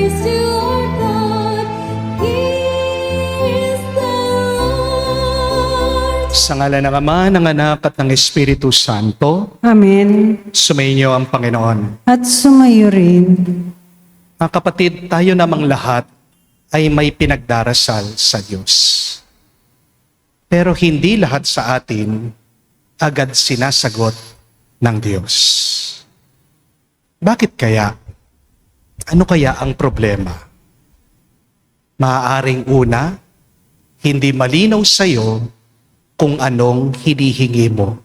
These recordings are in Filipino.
praise to our God. He is the Lord. Sa ngalan ng Ama, ng Anak at ng Espiritu Santo, Amen. sumainyo ang Panginoon. At sumayo rin. Mga kapatid, tayo namang lahat ay may pinagdarasal sa Diyos. Pero hindi lahat sa atin agad sinasagot ng Diyos. Bakit kaya? Ano kaya ang problema? Maaaring una, hindi malinaw sa iyo kung anong hinihingi mo.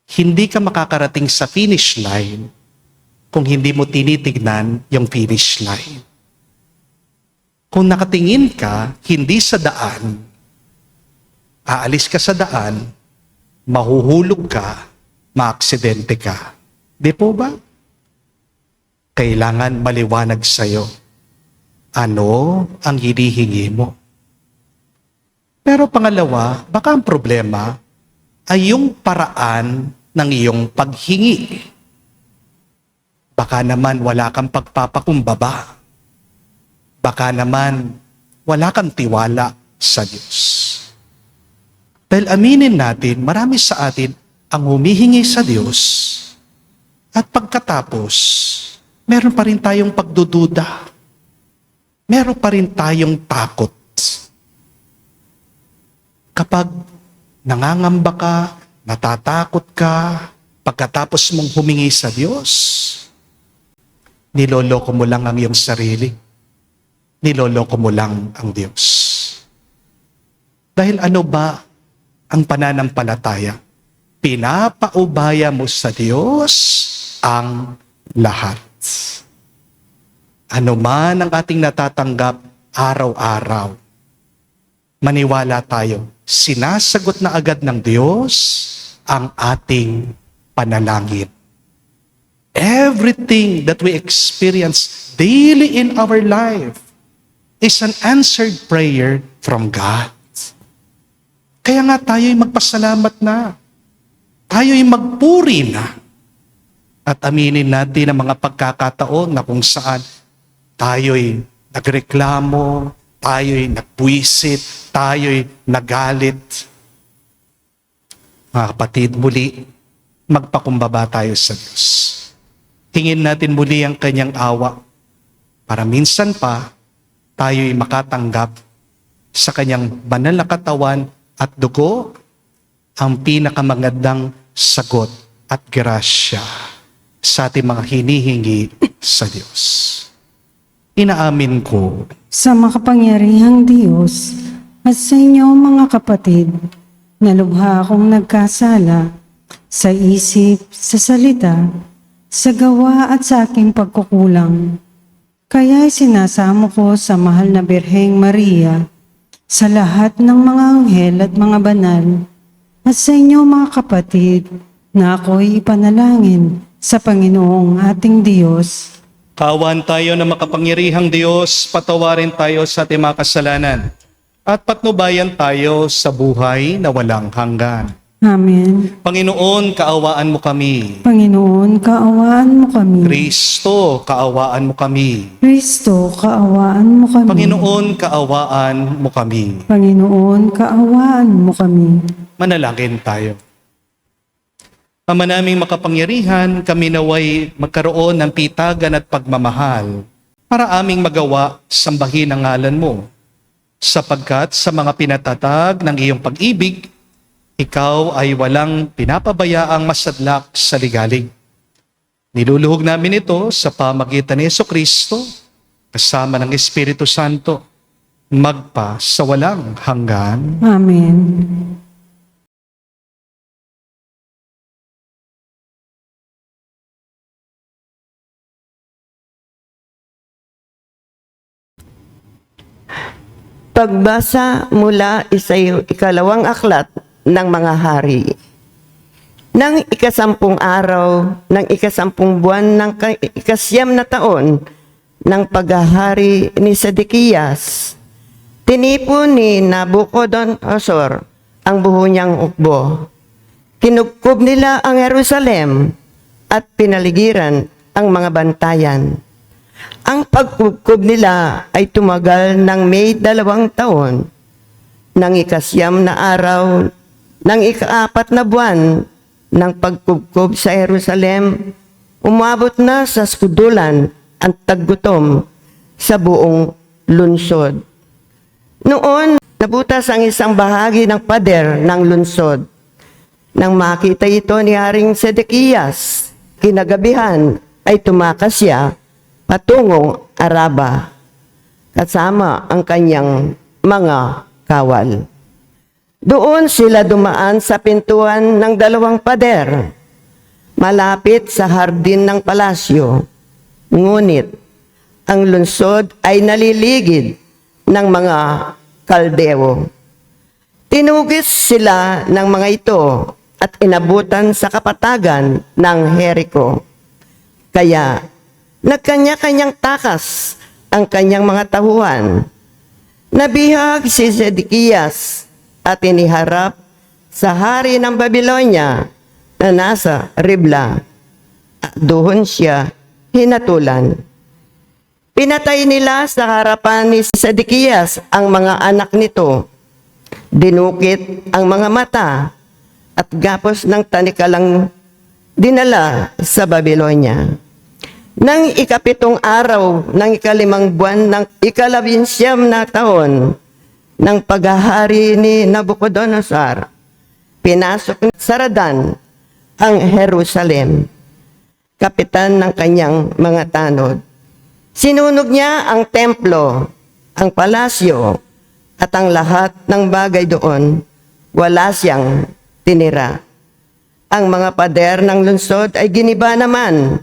Hindi ka makakarating sa finish line kung hindi mo tinitignan yung finish line. Kung nakatingin ka hindi sa daan, aalis ka sa daan, mahuhulog ka, maaksidente ka. Di po ba? Kailangan maliwanag sa'yo. Ano ang hinihingi mo? Pero pangalawa, baka ang problema ay yung paraan ng iyong paghingi. Baka naman wala kang pagpapakumbaba. Baka naman wala kang tiwala sa Diyos. Dahil aminin natin, marami sa atin ang humihingi sa Diyos at pagkatapos, meron pa rin tayong pagdududa. Meron pa rin tayong takot. Kapag nangangamba ka, natatakot ka, pagkatapos mong humingi sa Diyos, niloloko mo lang ang iyong sarili. Niloloko mo lang ang Diyos. Dahil ano ba ang pananampalataya? Pinapaubaya mo sa Diyos ang lahat. Ano man ang ating natatanggap araw-araw, maniwala tayo, sinasagot na agad ng Diyos ang ating panalangin. Everything that we experience daily in our life is an answered prayer from God. Kaya nga tayo'y magpasalamat na. Tayo'y magpuri na. At aminin natin ang mga pagkakataon na kung saan tayo'y nagreklamo, tayo'y nagbuwisit, tayo'y nagalit. Mga kapatid, muli, magpakumbaba tayo sa Diyos. Hingin natin muli ang kanyang awa para minsan pa tayo'y makatanggap sa kanyang banal na katawan at dugo ang pinakamagandang sagot at grasya sa ating mga hinihingi sa Diyos. Inaamin ko Sa makapangyarihang Diyos at sa inyo mga kapatid, na lubha akong nagkasala sa isip, sa salita, sa gawa at sa aking pagkukulang. Kaya sinasamo ko sa mahal na Birheng Maria, sa lahat ng mga anghel at mga banal, at sa inyo mga kapatid, na ako'y ipanalangin sa Panginoong ating Diyos. kawan tayo na makapangyarihang Diyos, patawarin tayo sa ating mga kasalanan at patnubayan tayo sa buhay na walang hanggan. Amen. Panginoon, kaawaan mo kami. Panginoon, kaawaan mo kami. Kristo, kaawaan mo kami. Kristo, kaawaan mo kami. Panginoon, kaawaan mo kami. Panginoon, kaawaan mo kami. Manalangin tayo. Ama naming makapangyarihan, kami naway magkaroon ng pitagan at pagmamahal para aming magawa sambahin ang ngalan mo. Sapagkat sa mga pinatatag ng iyong pag-ibig, ikaw ay walang pinapabayaang masadlak sa ligalig. Niluluhog namin ito sa pamagitan ni Jesucristo, kasama ng Espiritu Santo, magpa sa walang hanggan. Amen. Pagbasa mula ikalawang aklat ng mga hari. Nang ikasampung araw, ng ikasampung buwan ng ikasyam na taon ng paghahari ni Sedekiyas, tinipon ni Nabucodonosor ang buho niyang ukbo. Kinubkob nila ang Jerusalem at pinaligiran ang mga bantayan. Ang pagkubkob nila ay tumagal ng May 2 taon. Nang ikasyam na araw, ng ika-4 na buwan ng pagkubkob sa Jerusalem, umabot na sa skudulan ang taggutom sa buong lungsod. Noon, nabutas ang isang bahagi ng pader ng lungsod. Nang makita ito ni Haring Sedekias, kinagabihan ay tumakas siya patungong Araba, kasama ang kanyang mga kawal. Doon sila dumaan sa pintuan ng 2 pader, malapit sa hardin ng palasyo. Ngunit, ang lungsod ay naliligid ng mga kaldeo. Tinugis sila ng mga ito at inabutan sa kapatagan ng Jericho. Kaya, nagkanya-kanyang takas ang kanyang mga tahuan. Nabihag si Sedekias at iniharap sa hari ng Babylonia na nasa Ribla. At doon siya hinatulan. Pinatay nila sa harapan ni Sedekias ang mga anak nito. Dinukit ang mga mata at gapos ng tanikalang dinala sa Babylonia. Nang ika-7 araw ng ika-5 buwan ng ika-11 na taon ng paghahari ni Nabucodonosor, pinasok ni Saradan ang Jerusalem, kapitan ng kanyang mga tanod. Sinunog niya ang templo, ang palasyo, at ang lahat ng bagay doon. Wala siyang tinira. Ang mga pader ng lungsod ay giniba naman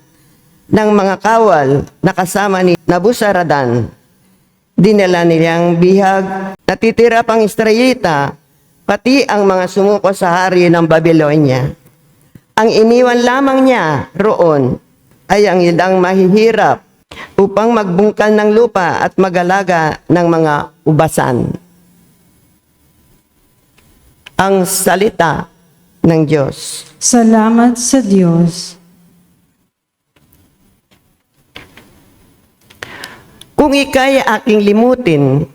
ng mga kawal na kasama ni Nabuzaradan. Dinala nilang bihag, natitira pang Israelita, pati ang mga sumuko sa hari ng Babylonia. Ang iniwan lamang niya roon ay ang ilang mahihirap upang magbungkal ng lupa at mag-alaga ng mga ubasan. Ang salita ng Diyos. Salamat sa Diyos. Kung ika'y aking limutin,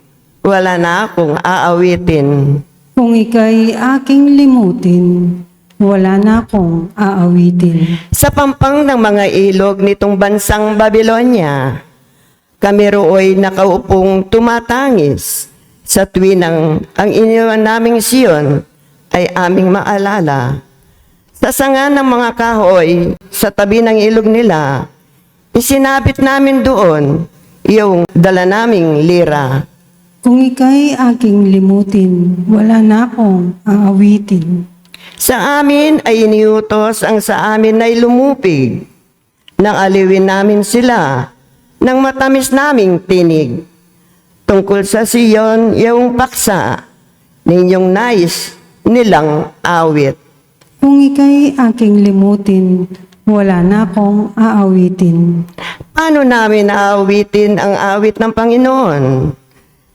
wala na akong aawitin. Kung ika'y aking limutin, wala na akong aawitin. Sa pampang ng mga ilog nitong bansang Babylonia, kami rooy nakaupong tumatangis sa tuwinang ang iniwan naming Siyon ay aming maalala. Sa sanga ng mga kahoy sa tabi ng ilog nila, isinabit namin doon yung dala naming lira. Kung ika'y aking limutin, wala na akong aawitin. Sa amin ay iniutos ang sa amin ay lumupig. Nang aliwin namin sila ng matamis naming tinig. Tungkol sa Siyon, yung paksa, ninyong nais nilang awit. Kung ika'y aking limutin, wala na akong aawitin. Paano namin aawitin ang awit ng Panginoon?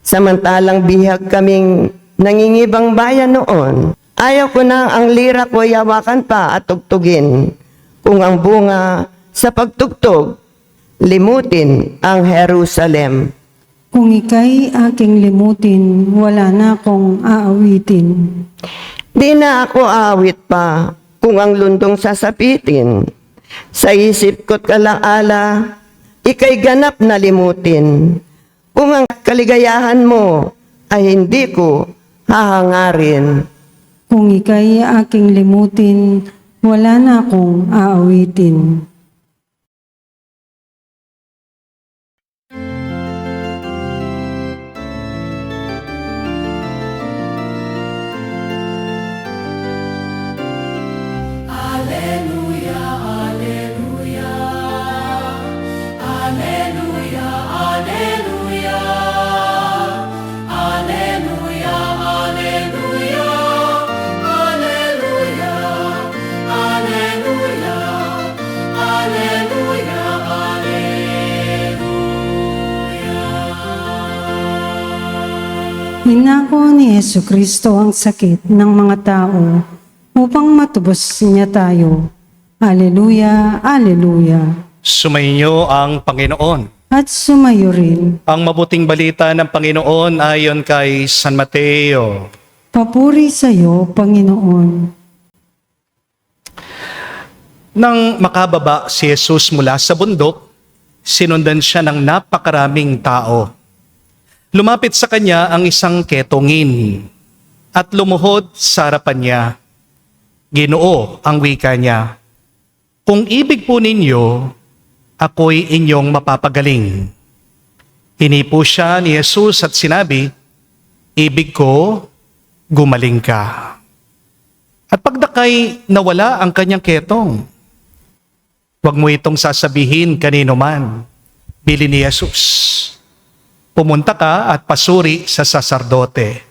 Samantalang bihag kaming nangingibang bayan noon. Ayaw ko na ang lira ko hawakan pa at tugtugin. Kung ang bunga sa pagtugtog, limutin ang Jerusalem. Kung ika'y aking limutin, wala na akong aawitin. Di na ako awit pa kung ang lundong sasapitin. Sa isip ko't kalaala, ika'y ganap na limutin. Kung ang kaligayahan mo ay hindi ko hahangarin. Kung ika'y aking limutin, wala na akong aawitin. Hinako ni Jesucristo ang sakit ng mga tao upang matubos niya tayo. Aleluya, aleluya. Sumainyo ang Panginoon. at sumayo rin. Ang mabuting balita ng Panginoon ayon kay San Mateo. Papuri sa iyo, Panginoon. Nang makababa si Jesus mula sa bundok, sinundan siya ng napakaraming tao. Lumapit sa kanya ang isang ketongin at lumuhod sa harapan niya. Ginoo ang wika niya, "Kung ibig po ninyo, ako'y inyong mapapagaling." Hinipo siya ni Jesus at sinabi, "Ibig ko, gumaling ka." At pagdakay nawala ang kanyang ketong. "Huwag mo itong sasabihin kanino man," bili ni Jesus. "Pumunta ka at pasuri sa saserdote.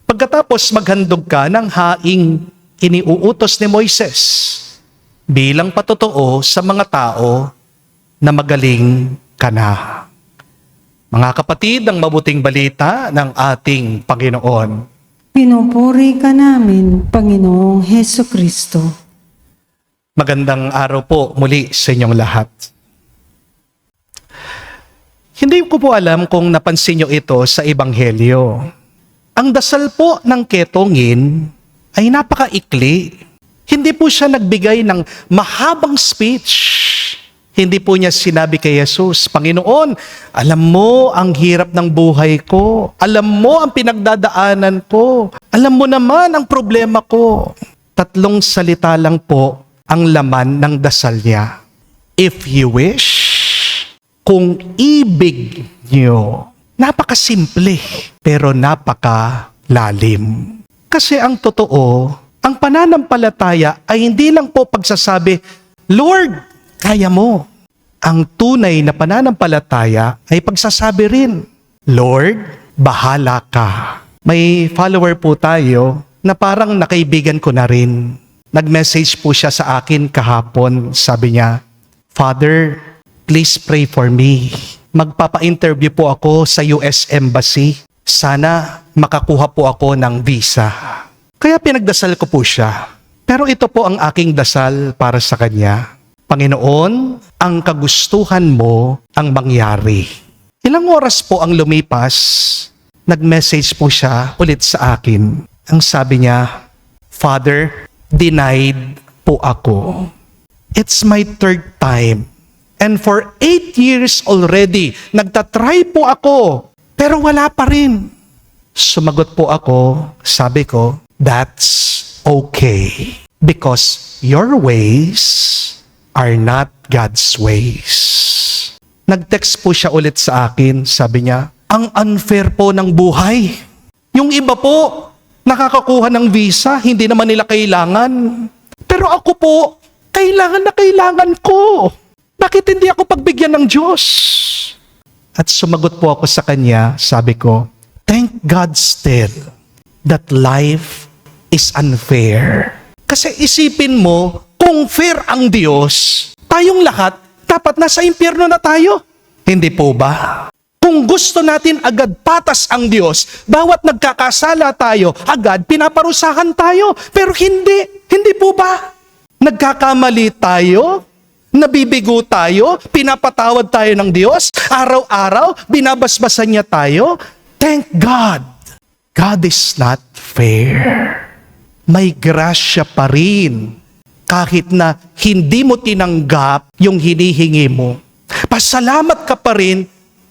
Pagkatapos maghandog ka ng haing iniuutos ni Moises bilang patotoo sa mga tao na magaling ka na." Mga kapatid, ang mabuting balita ng ating Panginoon. Pinupuri ka namin, Panginoong Heso Kristo. Magandang araw po muli sa inyong lahat. Hindi ko po alam kung napansin nyo ito sa Ebanghelyo. Ang dasal po ng ketongin ay napakaikli. Hindi po siya nagbigay ng mahabang speech. Hindi po niya sinabi kay Jesus, "Panginoon, alam mo ang hirap ng buhay ko. Alam mo ang pinagdadaanan ko. Alam mo naman ang problema ko." 3 salita lang po ang laman ng dasal niya. "If you wish," kung ibig niyo. Napakasimple, pero napakalalim. Kasi ang totoo, ang pananampalataya ay hindi lang po pagsasabi, "Lord, kaya mo." Ang tunay na pananampalataya ay pagsasabi rin, "Lord, bahala ka." May follower po tayo na parang nakaibigan ko na rin. Nag-message po siya sa akin kahapon. Sabi niya, "Father, please pray for me. Magpapa-interview po ako sa US Embassy. Sana makakuha po ako ng visa." Kaya pinagdasal ko po siya. Pero ito po ang aking dasal para sa kanya. "Panginoon, ang kagustuhan mo ang mangyari." Ilang oras po ang lumipas, nag-message po siya ulit sa akin. Ang sabi niya, "Father, denied po ako. It's my 3rd time. And for 8 years already, nagtatry po ako, pero wala pa rin." Sumagot po ako, sabi ko, "That's okay. Because your ways are not God's ways." Nag-text po siya ulit sa akin, sabi niya, "Ang unfair po ng buhay. Yung iba po, nakakakuha ng visa, hindi naman nila kailangan. Pero ako po, kailangan na kailangan ko. Bakit hindi ako pagbigyan ng Diyos?" At sumagot po ako sa kanya, sabi ko, "Thank God still that life is unfair." Kasi isipin mo, kung fair ang Diyos, tayong lahat dapat nasa impyerno na tayo. Hindi po ba? Kung gusto natin agad patas ang Diyos, bawat nagkakasala tayo, agad pinaparusahan tayo. Pero hindi. Hindi po ba? Nagkakamali tayo, nabibigo tayo, pinapatawad tayo ng Diyos, araw-araw, binabasbasan niya tayo. Thank God. God is not fair. May grasya pa rin kahit na hindi mo tinanggap yung hinihingi mo. Pasalamat ka pa rin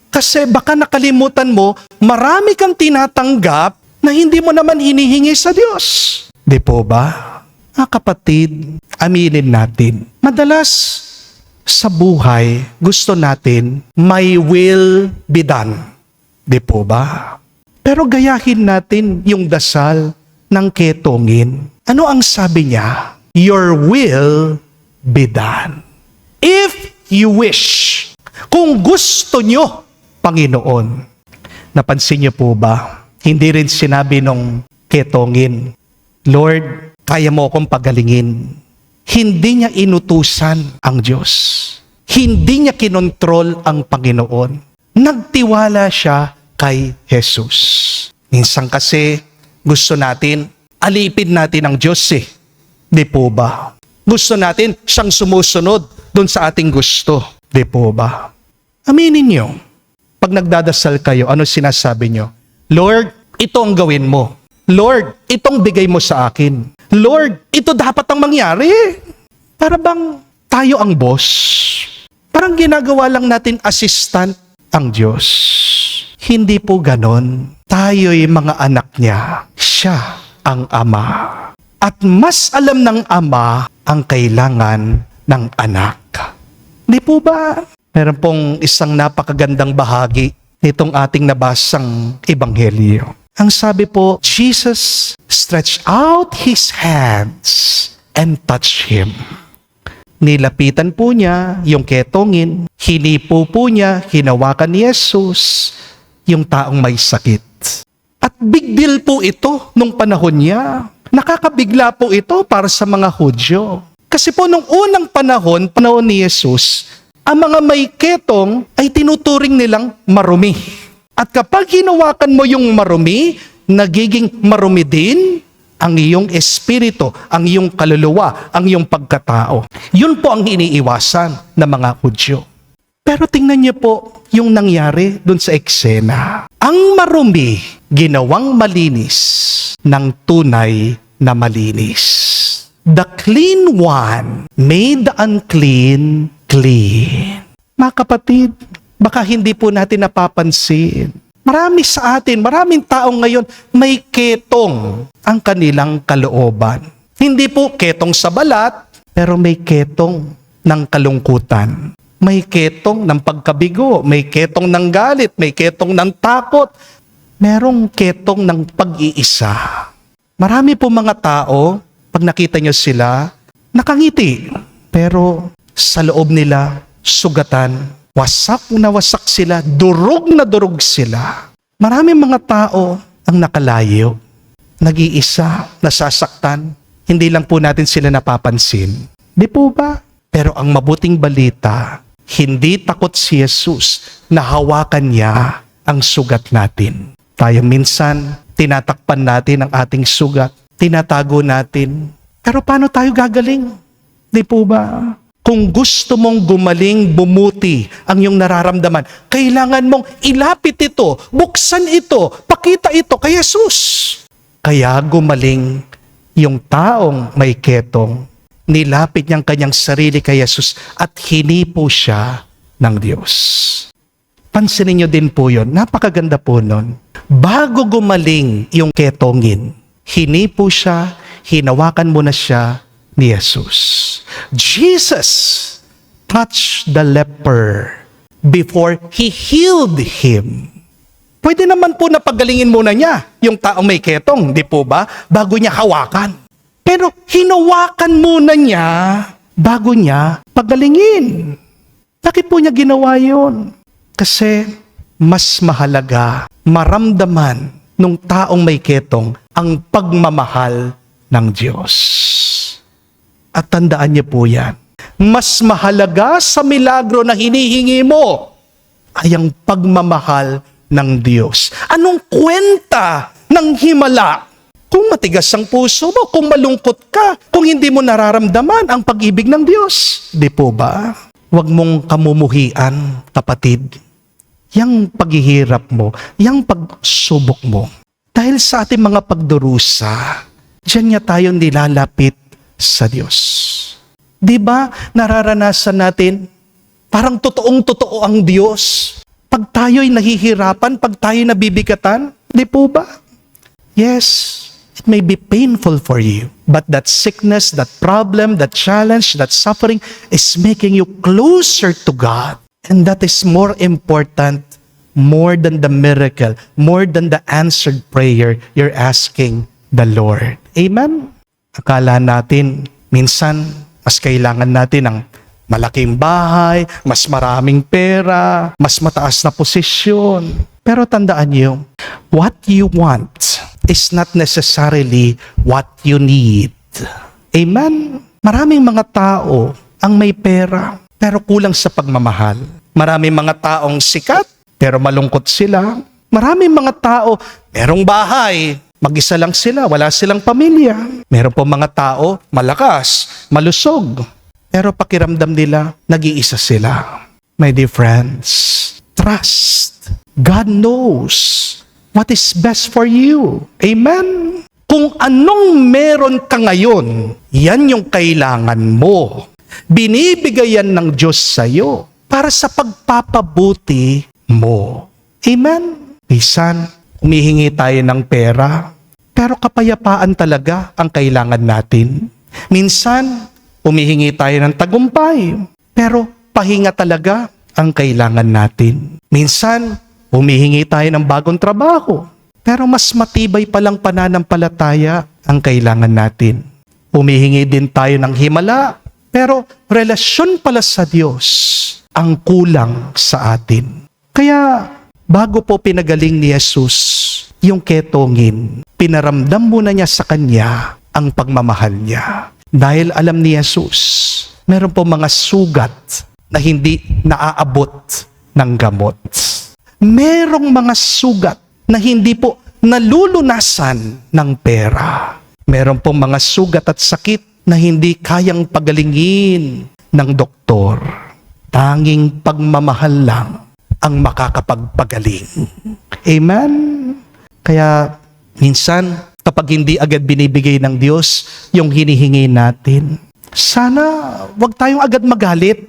kasi baka nakalimutan mo, marami kang tinatanggap na hindi mo naman hinihingi sa Diyos. Di po ba? Kapatid, aminin natin. Madalas sa buhay, gusto natin my will be done. Di po ba? Pero gayahin natin yung dasal ng ketongin. Ano ang sabi niya? Your will be done. If you wish. Kung gusto nyo, Panginoon. Napansin niyo po ba? Hindi rin sinabi nung ketongin, "Lord, kaya mo akong pagalingin." Hindi niya inutusan ang Diyos. Hindi niya kinontrol ang Panginoon. Nagtiwala siya kay Jesus. Minsan kasi gusto natin, alipin natin ang Diyos eh. Di po ba? Gusto natin siyang sumusunod dun sa ating gusto. Di po ba? Aminin nyo. Pag nagdadasal kayo, ano sinasabi nyo? Lord, ito ang gawin mo. Lord, itong bigay mo sa akin. Lord, ito dapat ang mangyari. Para bang tayo ang boss? Parang ginagawa lang natin assistant ang Diyos. Hindi po ganon. Tayo'y mga anak niya. Siya ang Ama. At mas alam ng Ama ang kailangan ng anak. Di po ba? Meron pong isang napakagandang bahagi nitong ating nabasang ebanghelyo. Ang sabi po, Jesus stretched out His hands and touched him. Nilapitan po niya yung ketongin, hinipo po niya, hinawakan ni Jesus yung taong may sakit. At big deal po ito nung panahon niya. Nakakabigla po ito para sa mga Hudyo. Kasi po nung unang panahon ni Jesus, ang mga may ketong ay tinuturing nilang marumi. At kapag hinawakan mo yung marumi, nagiging marumi din ang iyong espiritu, ang iyong kaluluwa, ang iyong pagkatao. Yun po ang iniiwasan ng mga Hudyo. Pero tingnan niyo po yung nangyari dun sa eksena. Ang marumi, ginawang malinis ng tunay na malinis. The clean one made the unclean clean. Mga kapatid, baka hindi po natin napapansin. Marami sa atin, maraming tao ngayon may ketong ang kanilang kalooban. Hindi po ketong sa balat, pero may ketong ng kalungkutan. May ketong ng pagkabigo, may ketong ng galit, may ketong ng takot, merong ketong ng pag-iisa. Marami po mga tao, pag nakita nyo sila, nakangiti, pero sa loob nila, sugatan, wasak na wasak sila, durog na durog sila. Maraming mga tao ang nakalayo, nag-iisa, nasasaktan, hindi lang po natin sila napapansin. Di po ba? Pero ang mabuting balita, hindi takot si Jesus na hawakan niya ang sugat natin. Tayo minsan, tinatakpan natin ang ating sugat, tinatago natin. Pero paano tayo gagaling? Di po ba? Kung gusto mong gumaling, bumuti ang iyong nararamdaman, kailangan mong ilapit ito, buksan ito, pakita ito kay Jesus. Kaya gumaling yung taong may ketong, nilapit niyang kanyang sarili kay Jesus at hinipo siya ng Diyos. Pansinin niyo din po yun, napakaganda po nun. Bago gumaling yung ketongin, hinipo siya, hinawakan mo na siya ni Jesus. Jesus touched the leper before He healed him. Pwede naman po na pagalingin muna niya yung taong may ketong, di po ba? Bago niya hawakan. Pero hinawakan muna niya bago niya pagalingin. Bakit po niya ginawa yun? Kasi mas mahalaga maramdaman nung taong may ketong ang pagmamahal ng Diyos. At tandaan niyo po yan, mas mahalaga sa milagro na hinihingi mo ay ang pagmamahal ng Diyos. Anong kwenta ng himala? Kung matigas ang puso mo, kung malungkot ka, kung hindi mo nararamdaman ang pag-ibig ng Diyos. Di po ba? Huwag mong kamumuhian, kapatid. Yang paghihirap mo, yang pagsubok mo. Dahil sa ating mga pagdurusa, diyan niya tayo nilalapit sa Diyos. Di ba nararanasan natin, parang totoong-totoo ang Diyos. Pag tayo'y nahihirapan, pag tayo'y nabibigatan, di po ba? Yes, it may be painful for you, but that sickness, that problem, that challenge, that suffering is making you closer to God. And that is more important, more than the miracle, more than the answered prayer you're asking the Lord. Amen? Akala natin, minsan, mas kailangan natin ng malaking bahay, mas maraming pera, mas mataas na posisyon. Pero tandaan niyo, what you want is not necessarily what you need. Amen? Maraming mga tao ang may pera, pero kulang sa pagmamahal. Maraming mga taong sikat, pero malungkot sila. Maraming mga tao, merong bahay, mag-isa lang sila, wala silang pamilya. Meron po mga tao, malakas, malusog, pero pakiramdam nila, nag-iisa sila. my dear friends. Trust. God knows what is best for you. Amen? Kung anong meron ka ngayon, yan yung kailangan mo. Binibigay yan ng Diyos sa'yo para sa pagpapabuti mo. Amen? Minsan, humihingi tayo ng pera, pero kapayapaan talaga ang kailangan natin. Minsan, humihingi tayo ng tagumpay, pero pahinga talaga ang kailangan natin. Minsan, humihingi tayo ng bagong trabaho, pero mas matibay palang pananampalataya ang kailangan natin. Humihingi din tayo ng himala, pero relasyon pala sa Diyos ang kulang sa atin. Kaya bago po pinagaling ni Jesus yung ketongin, pinaramdam muna niya sa kanya ang pagmamahal niya. Dahil alam ni Jesus, meron po mga sugat na hindi naaabot ng gamot. Merong mga sugat na hindi po nalulunasan ng pera. Meron po mga sugat at sakit na hindi kayang pagalingin ng doktor. Tanging pagmamahal lang ang makakapagpagaling. Amen? Kaya minsan, kapag hindi agad binibigay ng Diyos yung hinihingi natin, sana wag tayong agad magalit.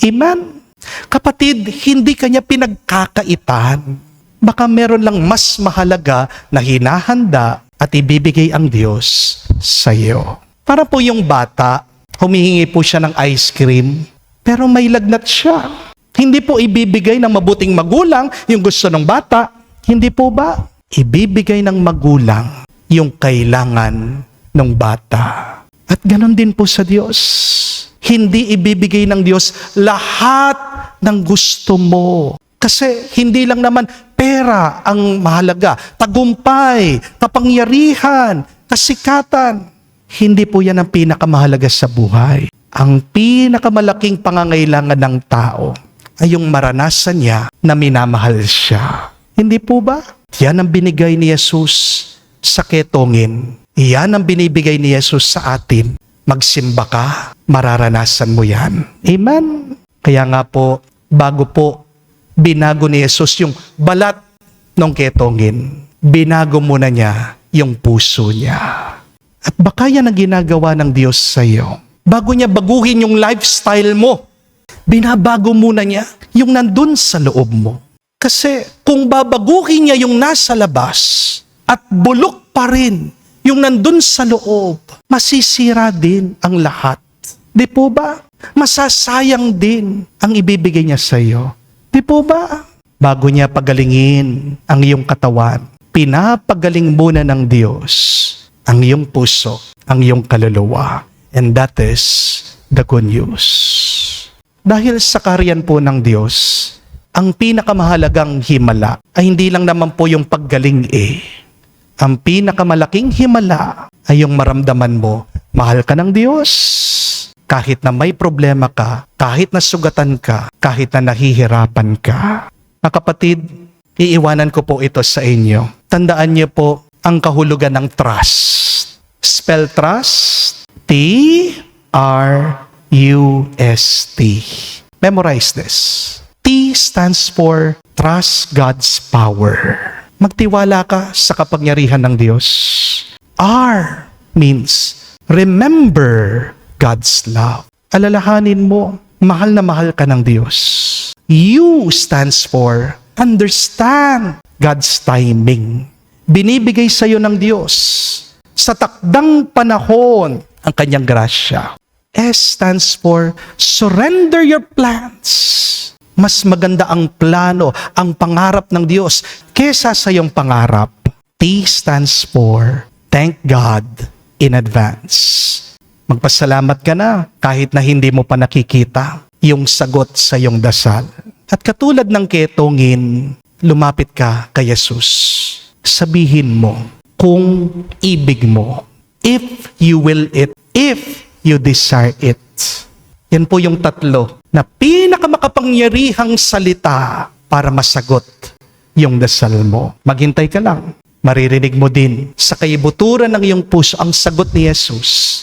Amen? Kapatid, hindi kanya pinagkakaitan. Baka meron lang mas mahalaga na hinahanda at ibibigay ang Diyos sa iyo. Para po yung bata, humihingi po siya ng ice cream, pero may lagnat siya. Hindi po ibibigay ng mabuting magulang yung gusto ng bata. Hindi po ba? Ibibigay ng magulang yung kailangan ng bata. At ganon din po sa Diyos. Hindi ibibigay ng Diyos lahat ng gusto mo. Kasi hindi lang naman pera ang mahalaga. Tagumpay, kapangyarihan, kasikatan. Hindi po yan ang pinakamahalaga sa buhay. Ang pinakamalaking pangangailangan ng tao ay yung maranasan niya na minamahal siya. Hindi po ba? Yan ang binigay ni Jesus sa ketongin. Yan ang binibigay ni Jesus sa atin. Magsimba ka, mararanasan mo yan. Amen? Kaya nga po, bago po binago ni Jesus yung balat ng ketongin, binago muna niya yung puso niya. At baka yan ang ginagawa ng Diyos sa iyo. Bago niya baguhin yung lifestyle mo, binabago muna niya yung nandun sa loob mo. Kasi kung babaguhin niya yung nasa labas at bulok pa rin yung nandun sa loob, masisira din ang lahat. Di po ba? Masasayang din ang ibibigay niya sa iyo. Di po ba? Bago niya pagalingin ang iyong katawan, pinapagaling muna ng Diyos ang iyong puso, ang iyong kaluluwa. And that is the good news. Dahil sa karyan po ng Diyos, ang pinakamahalagang himala ay hindi lang naman po yung paggaling Ang pinakamalaking himala ay yung maramdaman mo, mahal ka ng Diyos. Kahit na may problema ka, kahit na sugatan ka, kahit na nahihirapan ka. Mga kapatid, iiwanan ko po ito sa inyo. Tandaan niyo po ang kahulugan ng trust. Spell trust, T-R-U-S-T. Memorize this. T stands for trust God's power. Magtiwala ka sa kapangyarihan ng Diyos. R means remember God's love. Alalahanin mo, mahal na mahal ka ng Diyos. U stands for understand God's timing. Binibigay sa iyo ng Diyos sa takdang panahon ang kanyang grasya. S stands for surrender your plans. Mas maganda ang plano, ang pangarap ng Diyos kesa sa iyong pangarap. T stands for thank God in advance. Magpasalamat ka na kahit na hindi mo pa nakikita yung sagot sa iyong dasal. At katulad ng ketongin, lumapit ka kay Jesus. Sabihin mo kung ibig mo. If you will it, if you desire it. Yan po yung tatlo na pinakamakapangyarihang salita para masagot yung dasal mo. Maghintay ka lang. Maririnig mo din sa kaibuturan ng iyong puso ang sagot ni Jesus.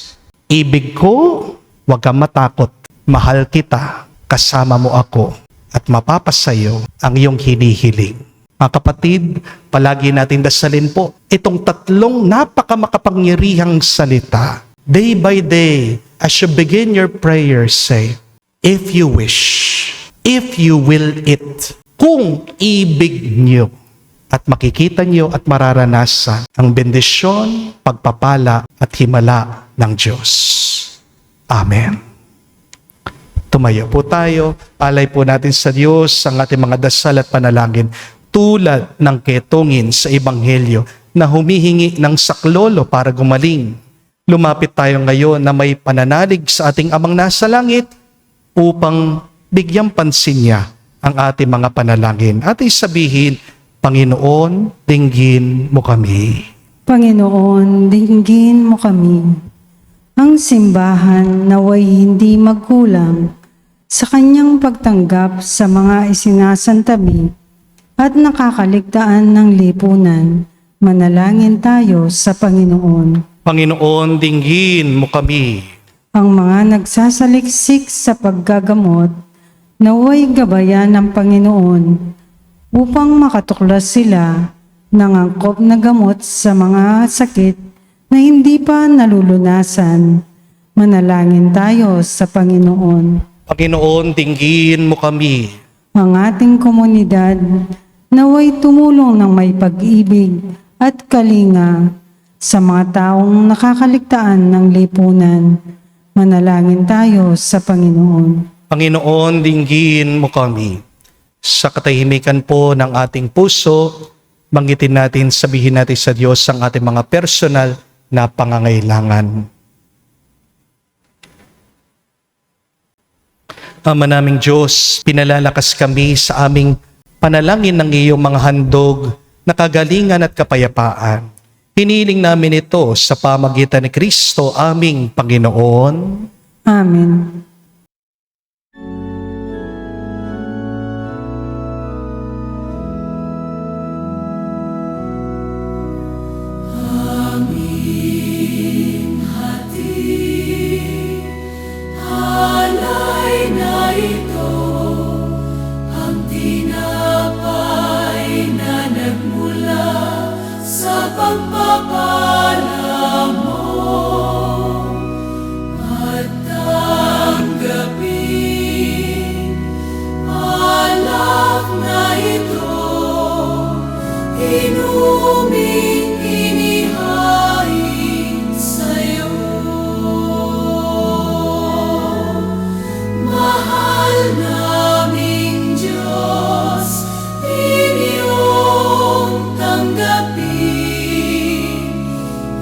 Ibig ko, huwag kang matakot. Mahal kita, kasama mo ako. at mapapasayo ang iyong hinihiling. Mga kapatid, palagi natin dasalin po itong tatlong napakamakapangyarihang salita. Day by day, as you begin your prayer, say, if you wish, if you will it, kung ibig niyo, at makikita niyo at mararanasan ang bendisyon, pagpapala at himala ng Diyos. Amen. Tumayo po tayo, alay po natin sa Diyos ang ating mga dasal at panalangin tulad ng ketungin sa Ebanghelyo na humihingi ng saklolo para gumaling. Lumapit tayo ngayon na may pananalig sa ating Amang nasa langit upang bigyang pansin niya ang ating mga panalangin. At sabihin, Panginoon, dinggin mo kami. Panginoon, dinggin mo kami. Ang simbahan naway hindi magkulang sa kanyang pagtanggap sa mga isinasantabi at nakakaligtaan ng lipunan. Manalangin tayo sa Panginoon. Panginoon, dinggin mo kami. Ang mga nagsasaliksik sa paggagamot, naway gabayan ng Panginoon upang makatuklas sila ng angkop na gamot sa mga sakit na hindi pa nalulunasan. Manalangin tayo sa Panginoon. Panginoon, dinggin mo kami. Ang ating komunidad naway tumulong ng may pag-ibig at kalinga sa mga taong nakakaligtaan ng lipunan. Manalangin tayo sa Panginoon. Panginoon, dinggin mo kami. Sa katahimikan po ng ating puso, banggitin natin, sabihin natin sa Diyos ang ating mga personal na pangangailangan. Ama naming Diyos, pinalalakas kami sa aming panalangin ng iyong mga handog na kagalingan at kapayapaan. Hiniling namin ito sa pamagitan ni Kristo, aming Panginoon. Amen. Alay na ito, ang tinapay na nagmula sa pagpapala mo. At tanggapin, alak na ito, inuming inihain sa'yo. Mahal naming Diyos, inyong tanggapin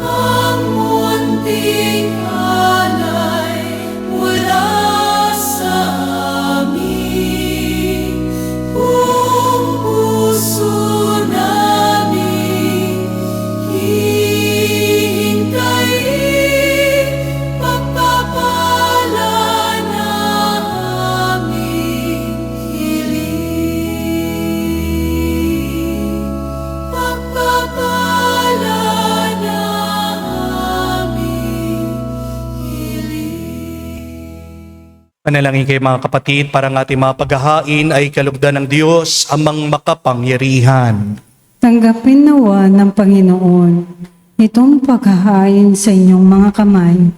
ang munting alay mula sa amin. Buong puso namin hihintayin pagpapala na aming hiling. Pagpapala na aming hiling. Panalangin kayo mga kapatid, para ang ating mga paghahain ay kalugdan ng Diyos, amang makapangyarihan. Tanggapin nawa ng Panginoon itong paghahain sa inyong mga kamay,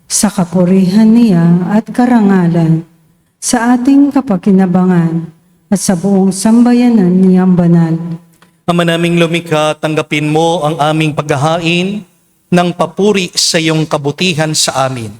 sa kapurihan niya at karangalan, sa ating kapakinabangan at sa buong sambayanan niyang banal. Ama naming lumikha, tanggapin mo ang aming paghahain ng papuri sa iyong kabutihan sa amin.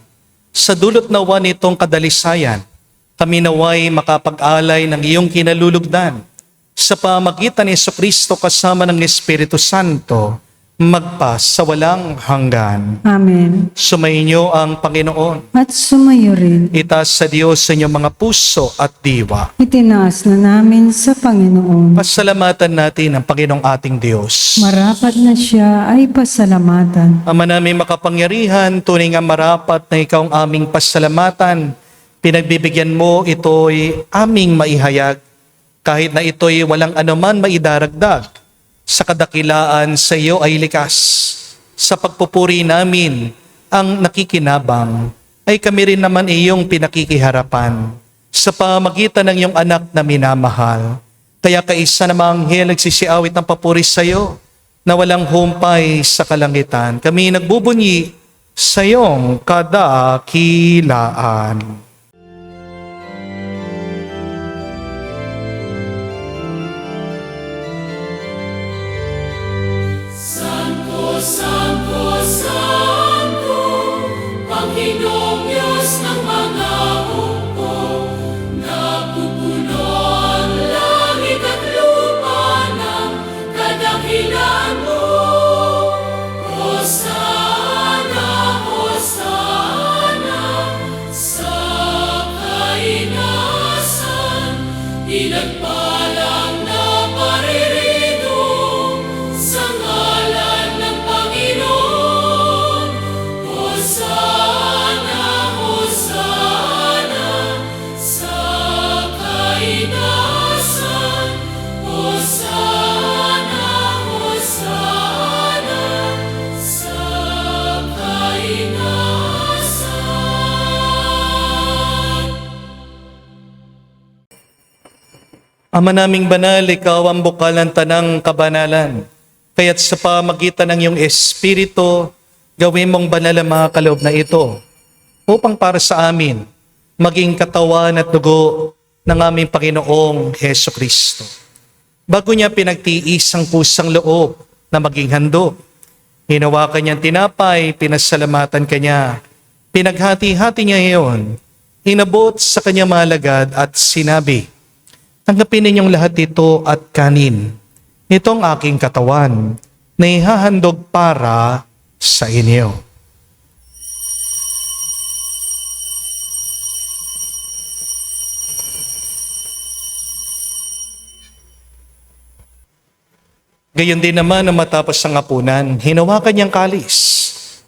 Sa dulot nawa nitong kadalisayan, kami naway makapag-alay ng iyong kinalulugdan. Sa pamagitan ni Jesucristo kasama ng Espiritu Santo, magpa sa walang hanggan. Amen. Sumainyo ang Panginoon. At sumayo rin, Itaas sa Diyos sa inyong mga puso at diwa. itinaas na namin sa Panginoon. Pasalamatan natin ang Panginoong ating Diyos. Marapat na siya ay pasalamatan. Ama namin makapangyarihan, tunay nga marapat na ikaw ang aming pasalamatan. Pinagbibigyan mo ito'y aming maihayag, kahit na ito'y walang anuman maidaragdag. Sa kadakilaan sa iyo ay likas. Sa pagpupuri namin ang nakikinabang, ay kami rin naman iyong pinakikiharapan. sa pamagitan ng iyong anak na minamahal. Kaya kaisa namang anghel nagsisiawit ng papuri sa iyo na walang humpay sa kalangitan. Kami nagbubunyi sa iyong kadakilaan. Santo, Santo, Santo, Panginoong Diyos ng mga hukbo, napupuno ang langit at lupa ng kadakilan mo. Hosana, Hosana, sa kainasan, pinagpalang na paririto sa ngalan ng Panginoon. Hosana, Hosana, sa kainasan. Hosana, Hosana, sa kainasan. Ama naming banal, ikaw ang bukal ng tanang kabanalan. Kaya't sa pamagitan ng iyong Espiritu, gawin mong banal ang mga kaloob na ito upang para sa amin maging katawan at dugo ng aming Panginoong Heso Kristo. Bago niya pinagtiis ang pusang loob na maging handog, hinawakan niyang tinapay, pinasalamatan kanya, pinaghati-hati niya iyon, inabot sa kanyang malagad at sinabi, "Tanggapin ninyong lahat ito at kanin. Ito ang aking katawan na ihahandog para sa inyo." Gayon din naman na matapos ang hapunan, hinawakan niyang kalis.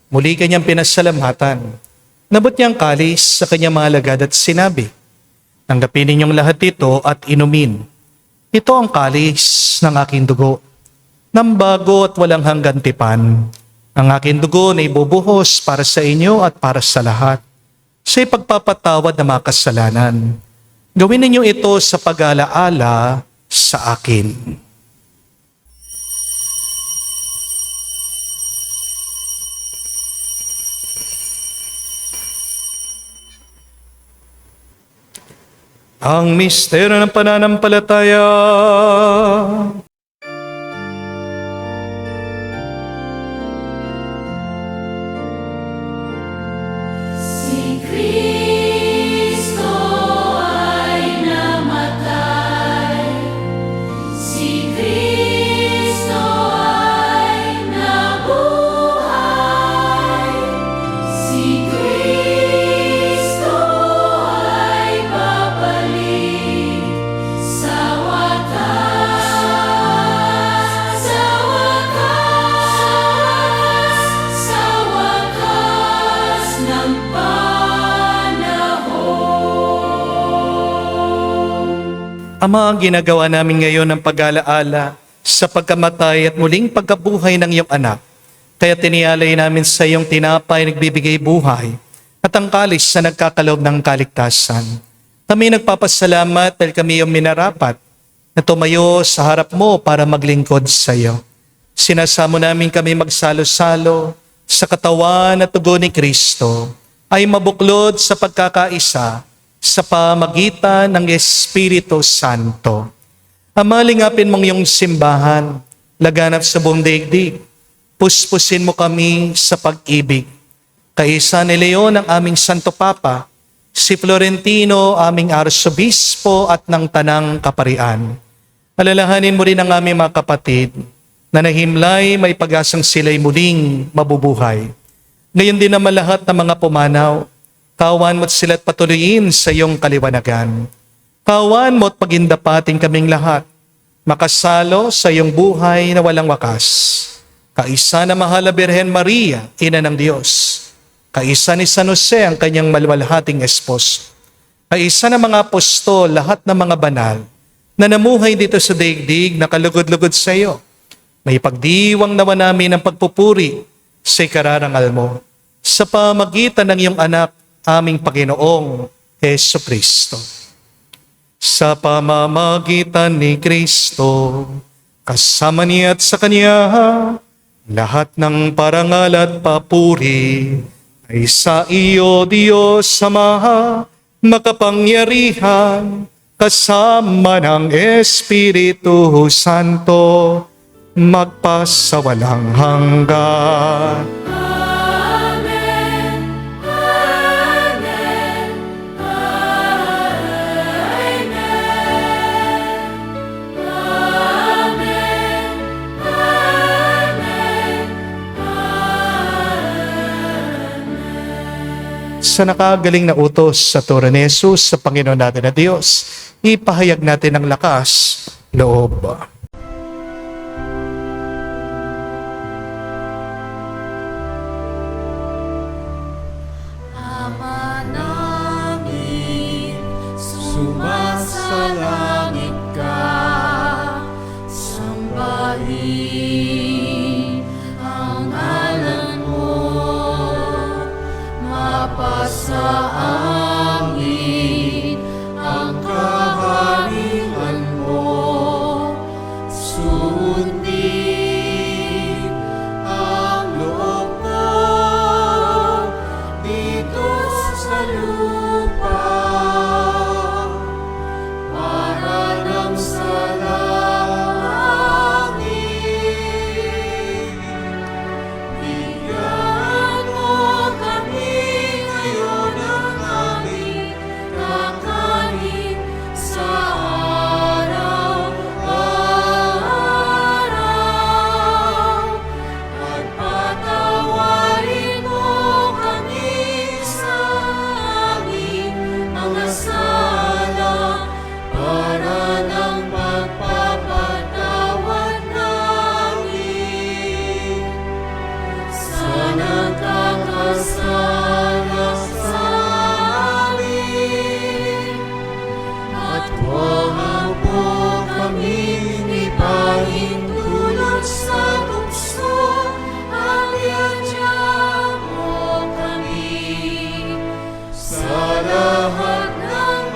Muli kanyang pinasalamatan. Nabot niyang kalis sa kanyang malagad at sinabi, "Tanggapin ninyong lahat ito at inumin. Ito ang kalis ng aking dugo, ng bago at walang hanggan tipan. Ang aking dugo na ibubuhos para sa inyo at para sa lahat, sa ipagpapatawad ng mga kasalanan. Gawin ninyo ito sa pag-alaala sa akin." Ang misteryo ng pananampalataya. Si Kristo ay namatay, si Kristo ay nabuhay, si Kristo ay babalik sa wakas, sa wakas, sa wakas ng panahon. Ama, ang ginagawa namin ngayon ng pag-alaala sa pagkamatay at muling pagkabuhay ng iyong anak. Kaya tinialay namin sa iyong tinapay nagbibigay buhay at ang kalis na nagkakaloob ng kaligtasan. Kami nagpapasalamat dahil kami yung minarapat na tumayo sa harap mo para maglingkod sa iyo. Sinasamo namin kami magsalo-salo sa katawan at dugo ni Kristo ay mabuklod sa pagkakaisa sa pamagitan ng Espiritu Santo. Ama, lingapin mong iyong simbahan, laganap sa buong daigdig. Puspusin mo kami sa pag-ibig. Kaisa ni Leon ang aming Santo Papa, si Florentino aming Arsobispo at ng Tanang Kaparian. Alalahanin mo rin ang aming mga kapatid na nahimlay may pag-asang sila'y muling mabubuhay. Ngayon din naman lahat ng mga pumanaw, kawan mo't sila't patuloyin sa iyong kaliwanagan. Kawan mo't pagindapatin kaming lahat, makasalo sa iyong buhay na walang wakas. Kaisa na mahal na Birhen Maria, Ina ng Diyos. Kaisa ni San Jose, ang kanyang maluwalhating esposo. Kaisa ng mga apostol, lahat ng mga banal, na namuhay dito sa daigdig na kalugod-lugod sa iyo. May pagdiwang nawa namin ang pagpupuri sa ikararangal mo sa pamagitan ng iyong anak, aming Panginoong Heso Kristo. sa pamamagitan ni Kristo, kasama niya at sa Kanya, lahat ng parangal at papuri ay sa iyo, Diyos Ama, makapangyarihan, kasama ng Espiritu Santo, magpasawalang hanggan. Amen. Amen. Amen. Amen. Amen. Sa nakagaling na utos sa Turo ni Jesus sa Panginoon natin na Diyos, ipahayag natin ang lakas, loob. Ama namin, sumasalangit ka, sambahin ang ngalan mo, mapasa amin ang kaharian mo, sundin ang loob mo dito sa lupa para nang sa langit. Bigyan mo kami ngayon ng aming kakanin sa araw-araw at patawarin mo kami sa aming mga sala para ng pagpapatawad namin sa nagkakasala sa amin. At huwag mo kami ipahintulot sa tukso, at iadya mo kami sa lahat ng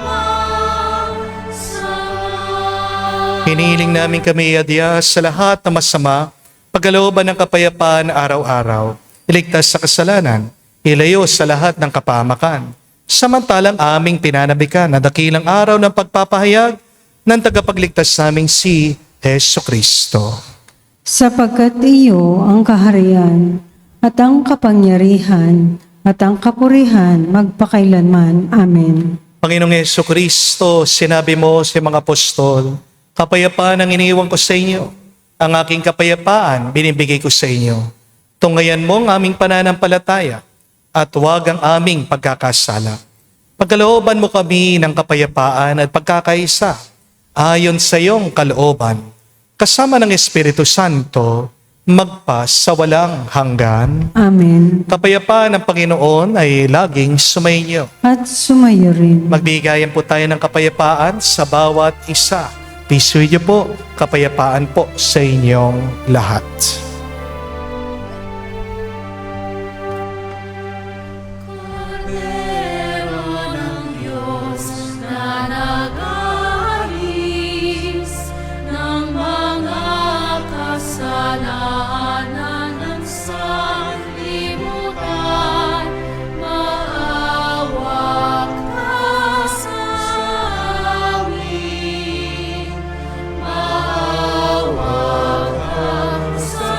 masama. Hinihiling namin kami iadya sa lahat ng masama, pagkalooban ng kapayapaan araw-araw, iligtas sa kasalanan, ilayo sa lahat ng kapahamakan. Samantalang aming pinanabikan na dakilang araw ng pagpapahayag ng tagapagligtas naming si Jesucristo. Sapagkat iyo ang kaharian at ang kapangyarihan at ang kapurihan magpakailanman. Amen. Panginoong Jesucristo, sinabi mo sa mga apostol, kapayapaan ang iniwan ko sa inyo. Ang aking kapayapaan binibigay ko sa inyo. Tunghayan mo ang aming pananampalataya at huwag ang aming pagkakasala. Pagkalooban mo kami ng kapayapaan at pagkakaisa ayon sa iyong kalooban, kasama ng Espiritu Santo, magpas sa walang hanggan. Amen. Kapayapaan ng Panginoon ay laging sumainyo. At sumayo rin. Magbigayan po tayo ng kapayapaan sa bawat isa. Peace with you po, kapayapaan po sa inyong lahat. Kordero ng Diyos na nag-aalis ng mga kasalanan ng sanlibutan, maawa ka sa amin, maawa ka sa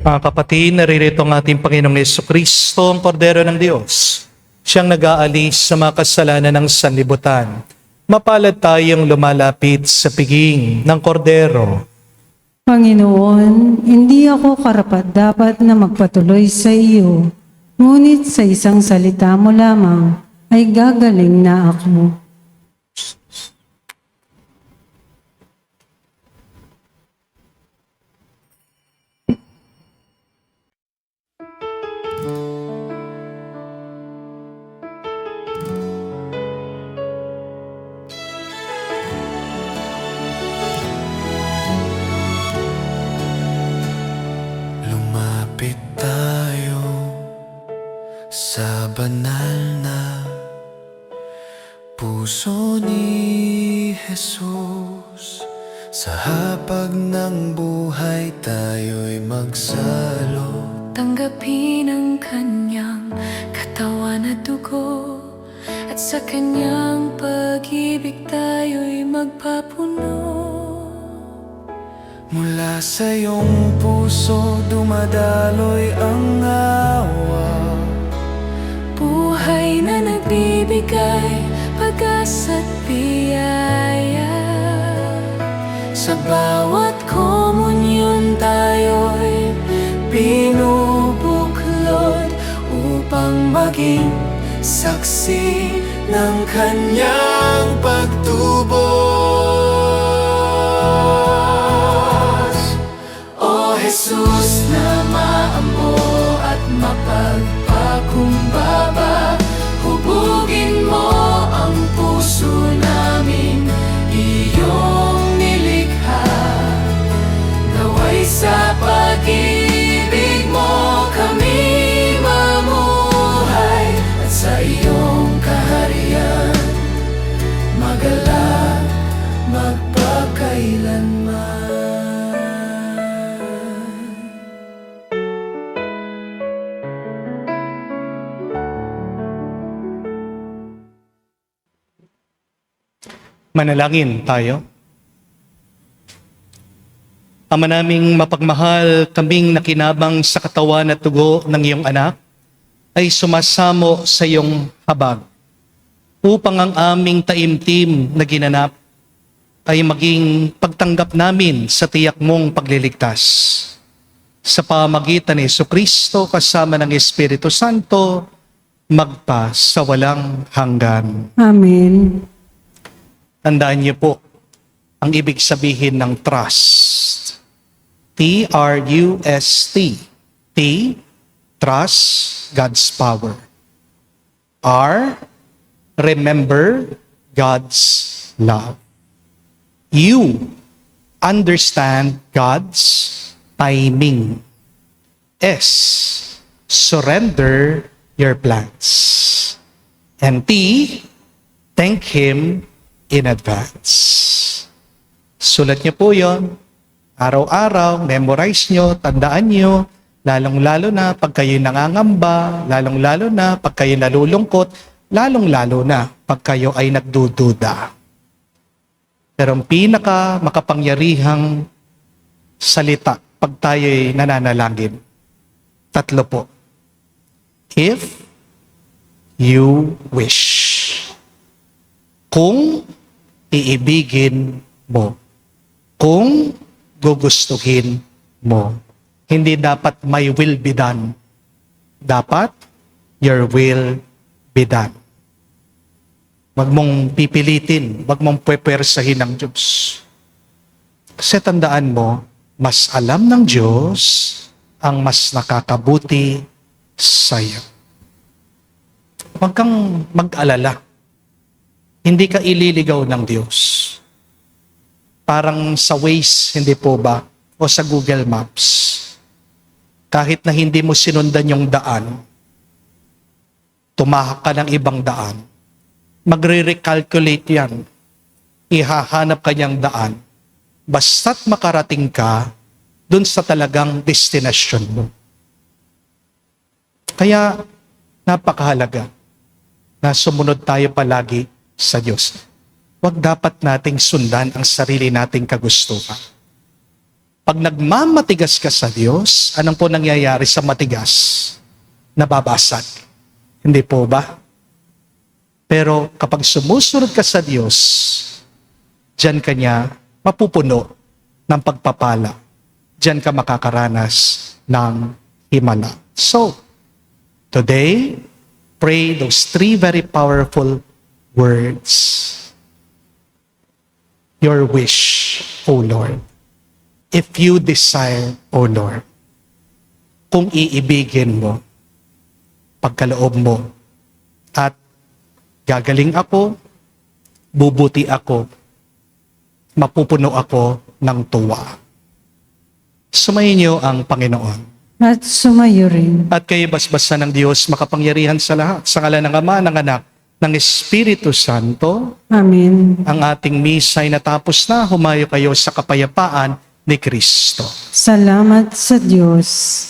Mga kapatid, naririto ang ating Panginoong Jesucristo, ang Kordero ng Diyos. Siyang nag-aalis sa mga kasalanan ng sanlibutan. Mapalad tayong lumalapit sa piging ng Kordero. Panginoon, hindi ako karapat-dapat na magpatuloy sa iyo, ngunit sa isang salita mo lamang ay gagaling na ako. Lumapit tayo sa banal na puso ni Jesus. Sa hapag ng buhay tayo'y magsalo. Tanggapin ang kanyang katawan at dugo, at sa kanyang pag-ibig tayo'y magpapuno. Mula sa iyong puso dumadaloy ang awa. Buhay na nagbibigay pag-asa't biyaya. Sa bawat komunyon tayo'y binubuklod upang maging Saksi ng kanyang pagtubos. O Jesus na maamo at mapagpakumbaba, hubugin mo ang puso namin, iyong nilikha. Naway sa pag-ibig mo kami mamuhay, at sa iyong kaharian magalak magpakailanman. Manalangin tayo. Ama naming mapagmahal, kaming nakinabang sa katawan at tugo ng iyong anak ay sumasamo sa iyong habag upang ang aming taimtim na ginanap ay maging pagtanggap namin sa tiyak mong pagliligtas. Sa pamagitan ni Jesucristo kasama ng Espiritu Santo, magpa sa walang hanggan. Amen. Tandaan niyo po ang ibig sabihin ng trust. T-R-U-S-T. T, trust God's power. R, remember God's love. U, understand God's timing. S, surrender your plans. And T, thank Him in advance. Sulat niyo po yon. Araw-araw, memorize nyo, tandaan nyo, lalong-lalo na pag kayo nangangamba, lalong-lalo na pag kayo nalulungkot, lalong-lalo na pag kayo ay nagdududa. Pero ang pinaka makapangyarihang salita pag tayo'y nananalangin, tatlo po. If you wish. Kung iibigin mo. Kung gugustuhin mo. Hindi dapat my will be done. Dapat your will be done. Wag mong pipilitin, wag mong pwepersahin ng Diyos. Kasi tandaan mo, mas alam ng Diyos ang mas nakakabuti sa'yo. Huwag kang mag-alala. Hindi ka ililigaw ng Diyos. Parang sa Waze, hindi po ba? O sa Google Maps. Kahit na hindi mo sinundan yung daan, tumahak ka ng ibang daan, magre-recalculate yan. Ihahanap ka niyang daan. Basta't makarating ka dun sa talagang destinasyon mo. Kaya, napakahalaga na sumunod tayo palagi sa Diyos. Huwag dapat nating sundan ang sarili nating kagustuhan. Pag nagmamatigas ka sa Diyos, anong po nangyayari sa matigas? Nababasag. Hindi po ba? Pero kapag sumusunod ka sa Diyos, diyan ka niya mapupuno ng pagpapala. Diyan ka makakaranas ng himala. So, today, pray those 3 very powerful words. Your wish, O Lord. If you desire, O Lord. Kung iibigin mo, pagkaloob mo, at gagaling ako, bubuti ako, mapupuno ako ng tuwa. Sumayin niyo ang Panginoon. At sumayo rin. At kayo basbasa ng Diyos makapangyarihan sa lahat. Sa ngalan ng Ama, ng Anak, ng Espiritu Santo, Amen. ang ating misa ay natapos na. Humayo kayo sa kapayapaan ni Kristo. Salamat sa Diyos.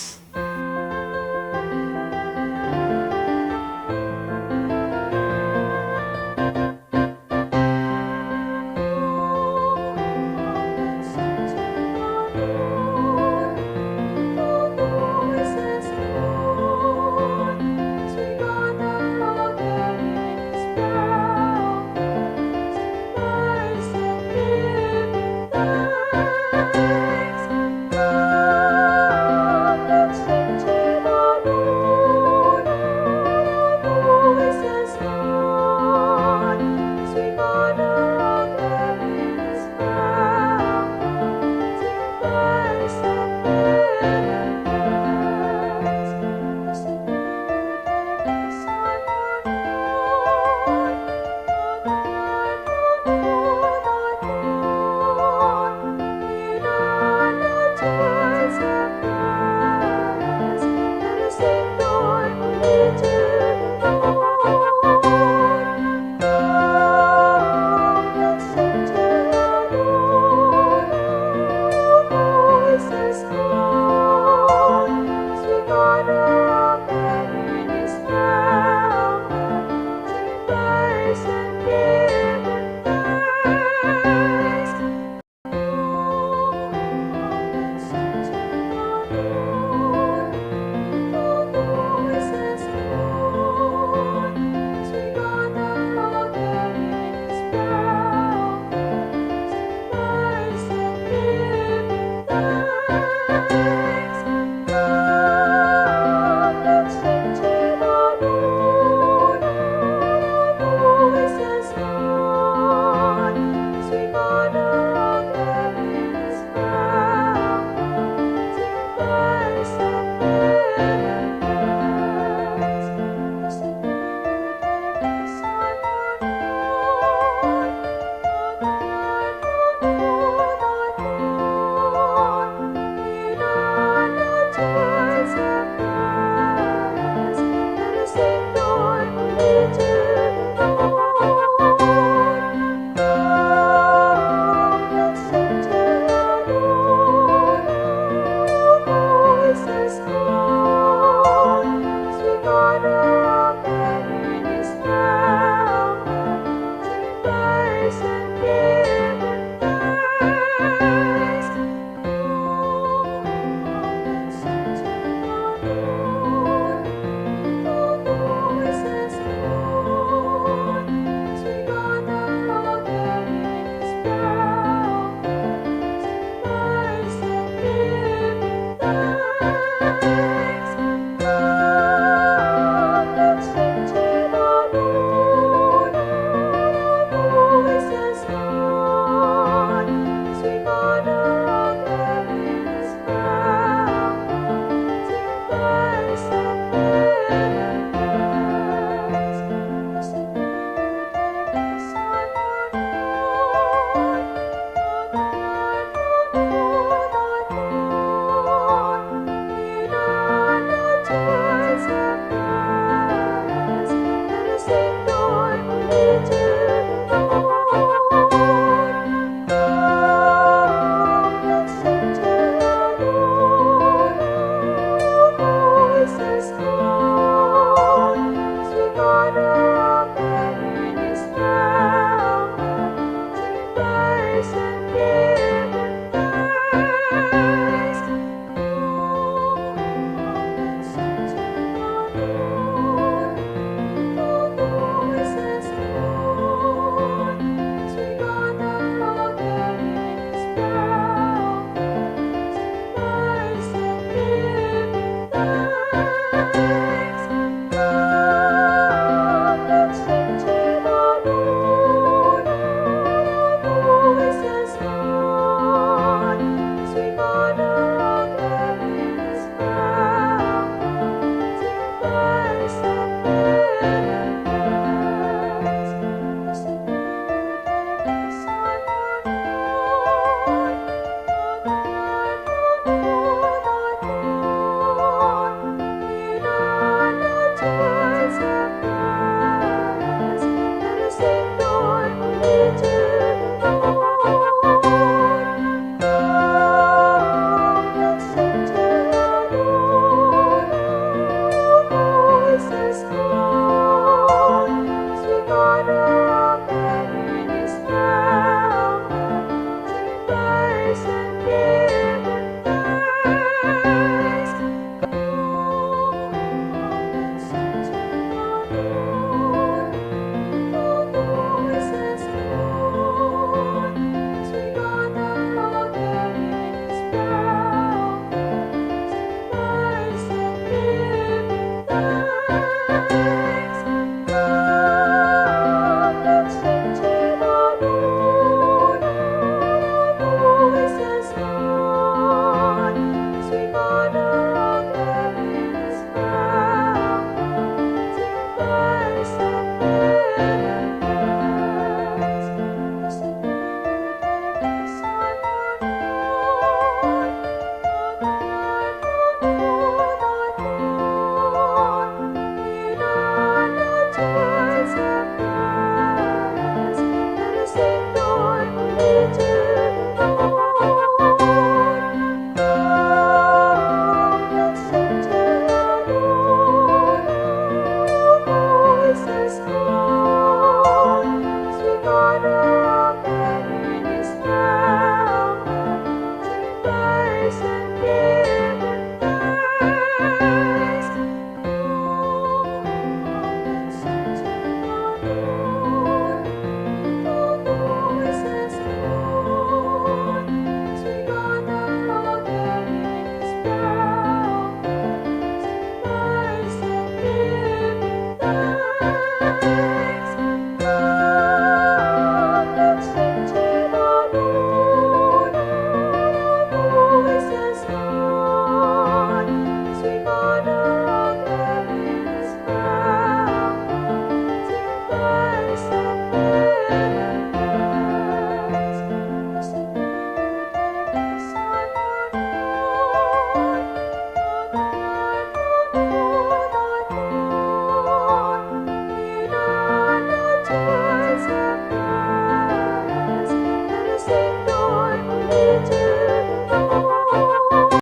sakit.